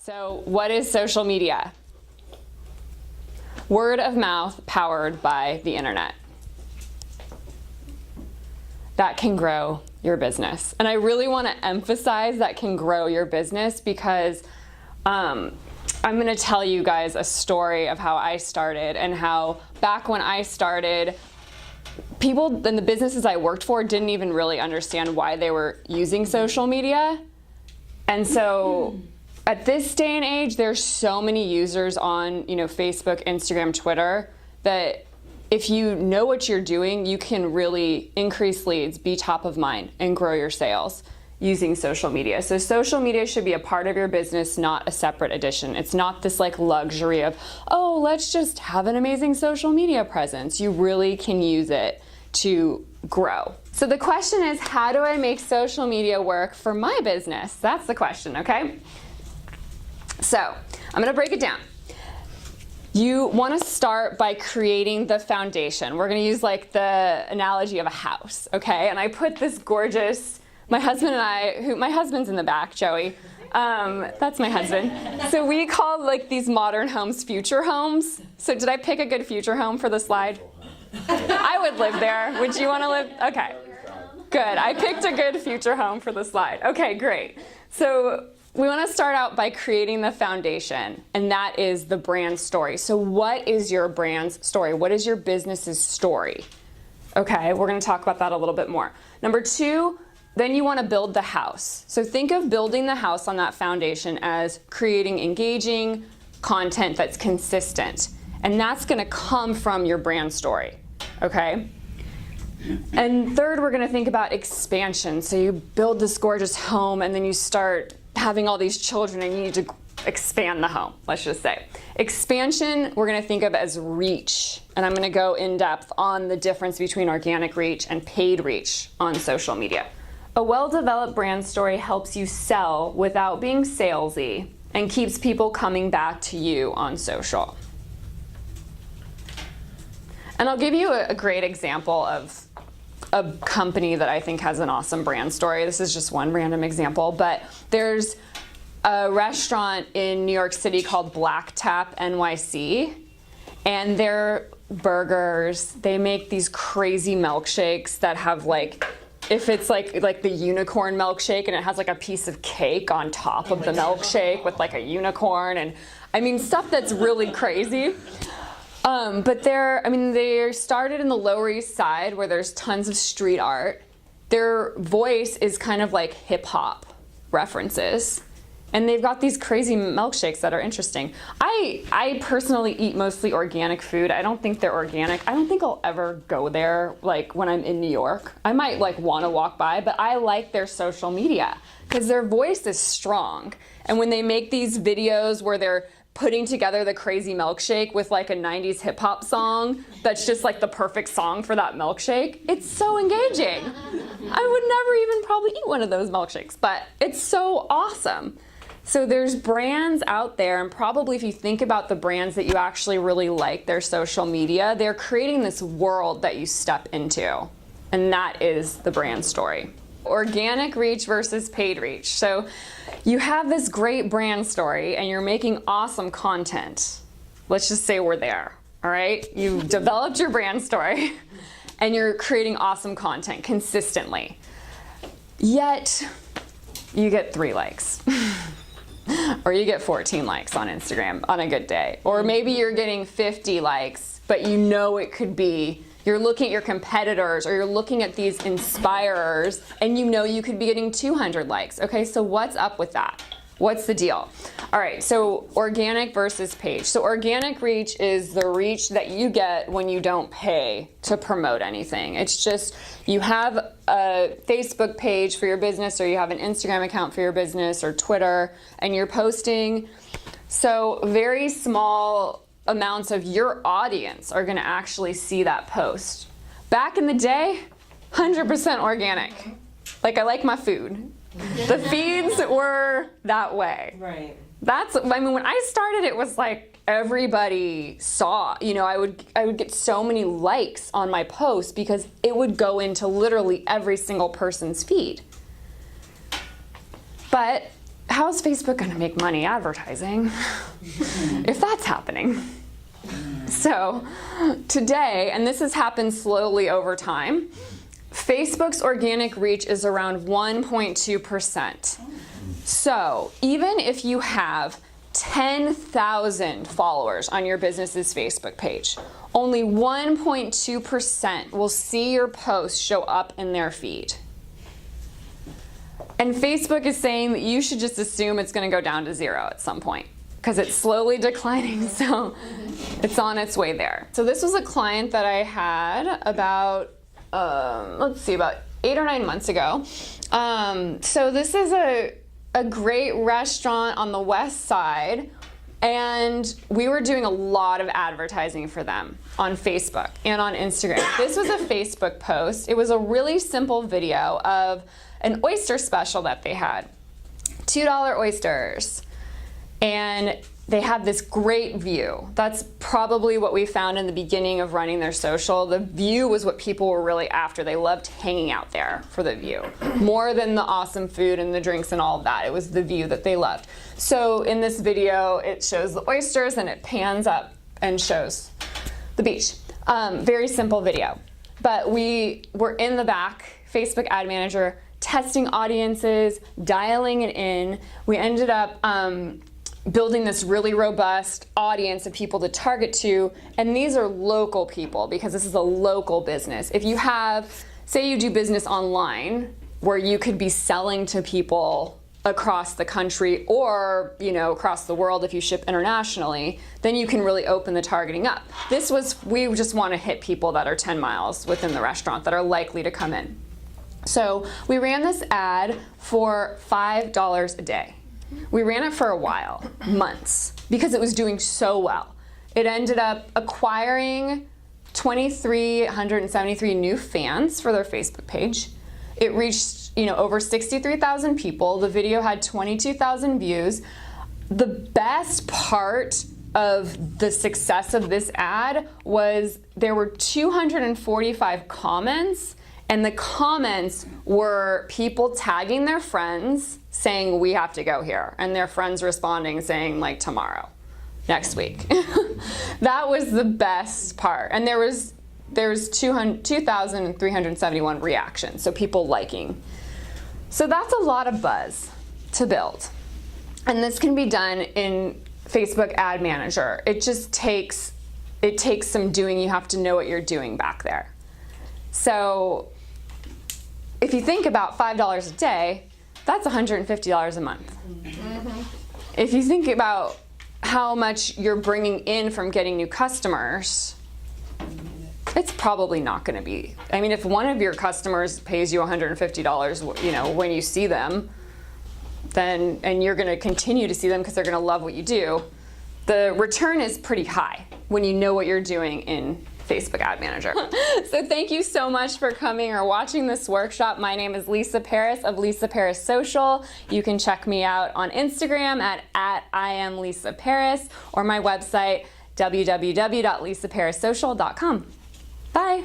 So what is social media? Word of mouth powered by the internet. That can grow your business. And I really want to emphasize that can grow your business because I'm going to tell you guys a story of how I started and how back when I started, people in the businesses I worked for didn't even really understand why they were using social media. And so at this day and age, there's so many users on, Facebook, Instagram, Twitter, that if you know what you're doing, you can really increase leads, be top of mind, and grow your sales using social media. So social media should be a part of your business, not a separate addition. It's not this like luxury of, oh, let's just have an amazing social media presence. You really can use it to grow. So the question is, how do I make social media work for my business? That's the question, okay? So I'm gonna break it down. You wanna start by creating the foundation. We're gonna use like the analogy of a house, okay? And I put this gorgeous, my husband and I, my husband's in the back, Joey. That's my husband. So we call like these modern homes future homes. So did I pick a good future home for the slide? I would live there. Would you wanna live? Okay, good. I picked a good future home for the slide. Okay, great. So we want to start out by creating the foundation, and that is the brand story. So what is your brand's story? What is your business's story? Okay, we're going to talk about that a little bit more. Number two, then you want to build the house. So think of building the house on that foundation as creating engaging content that's consistent. And that's going to come from your brand story, okay? And third, we're going to think about expansion. So you build this gorgeous home, and then you start having all these children and you need to expand the home, let's just say. Expansion, we're gonna think of as reach. And I'm gonna go in depth on the difference between organic reach and paid reach on social media. A well-developed brand story helps you sell without being salesy and keeps people coming back to you on social. And I'll give you a great example of a company that I think has an awesome brand story. This is just one random example, but there's a restaurant in New York City called Black Tap NYC, and their burgers, they make these crazy milkshakes that have like, if it's like the unicorn milkshake and it has like a piece of cake on top of the milkshake with like a unicorn, and I mean stuff that's really crazy. But they started in the Lower East Side where there's tons of street art. Their voice is kind of like hip hop references. And they've got these crazy milkshakes that are interesting. I personally eat mostly organic food. I don't think they're organic. I don't think I'll ever go there like when I'm in New York. I might like want to walk by, but I like their social media because their voice is strong. And when they make these videos where they're putting together the crazy milkshake with like a 90s hip hop song that's just like the perfect song for that milkshake, it's so engaging. I would never even probably eat one of those milkshakes, but it's so awesome. So there's brands out there, and probably if you think about the brands that you actually really like their social media, they're creating this world that you step into, and that is the brand story. Organic reach versus paid reach. So you have this great brand story and you're making awesome content. Let's just say we're there, all right? You've developed your brand story and you're creating awesome content consistently. Yet you get 3 likes or you get 14 likes on Instagram on a good day. Or maybe you're getting 50 likes, but you know it could be, you're looking at your competitors or you're looking at these inspirers and you know you could be getting 200 likes. Okay, so what's up with that? What's the deal? All right, so organic versus paid. So organic reach is the reach that you get when you don't pay to promote anything. It's just you have a Facebook page for your business or you have an Instagram account for your business or Twitter and you're posting. So very small amounts of your audience are going to actually see that post. Back in the day, 100% organic. Like I like my food. The feeds were that way. Right. When I started, it was like everybody saw, I would get so many likes on my post because it would go into literally every single person's feed. But how is Facebook going to make money advertising if that's happening? So today, and this has happened slowly over time, Facebook's organic reach is around 1.2%. So even if you have 10,000 followers on your business's Facebook page, only 1.2% will see your post show up in their feed. And Facebook is saying that you should just assume it's going to go down to 0 at some point because it's slowly declining, so it's on its way there. So this was a client that I had about, about 8 or 9 months ago. So this is a great restaurant on the west side, and we were doing a lot of advertising for them on Facebook and on Instagram. This was a Facebook post. It was a really simple video of an oyster special that they had, $2 oysters. And they had this great view. That's probably what we found in the beginning of running their social. The view was what people were really after. They loved hanging out there for the view, more than the awesome food and the drinks and all of that. It was the view that they loved. So in this video, it shows the oysters and it pans up and shows the beach. Very simple video. But we were in the back, Facebook Ad Manager, testing audiences, dialing it in. We ended up building this really robust audience of people to target to, and these are local people because this is a local business. If you have, say you do business online where you could be selling to people across the country or, you know, across the world if you ship internationally, then you can really open the targeting up. This was, we just want to hit people that are 10 miles within the restaurant that are likely to come in. So we ran this ad for $5 a day. We ran it for a while, months, because it was doing so well. It ended up acquiring 2,373 new fans for their Facebook page. It reached, over 63,000 people. The video had 22,000 views. The best part of the success of this ad was there were 245 comments, and the comments were people tagging their friends saying, we have to go here, and their friends responding saying, like, tomorrow, next week. That was the best part. And there was 2,371 reactions, so people liking. So that's a lot of buzz to build. And this can be done in Facebook Ad Manager. It takes some doing. You have to know what you're doing back there. So if you think about $5 a day, that's $150 a month. Mm-hmm. If you think about how much you're bringing in from getting new customers, it's probably not going to be. I mean, if one of your customers pays you $150, when you see them, then, and you're going to continue to see them because they're going to love what you do, the return is pretty high when you know what you're doing in Facebook Ad Manager. So thank you so much for coming or watching this workshop. My name is Lisa Paris of Lisa Paris Social. You can check me out on Instagram at @IamLisaParis or my website www.lisaparissocial.com. Bye.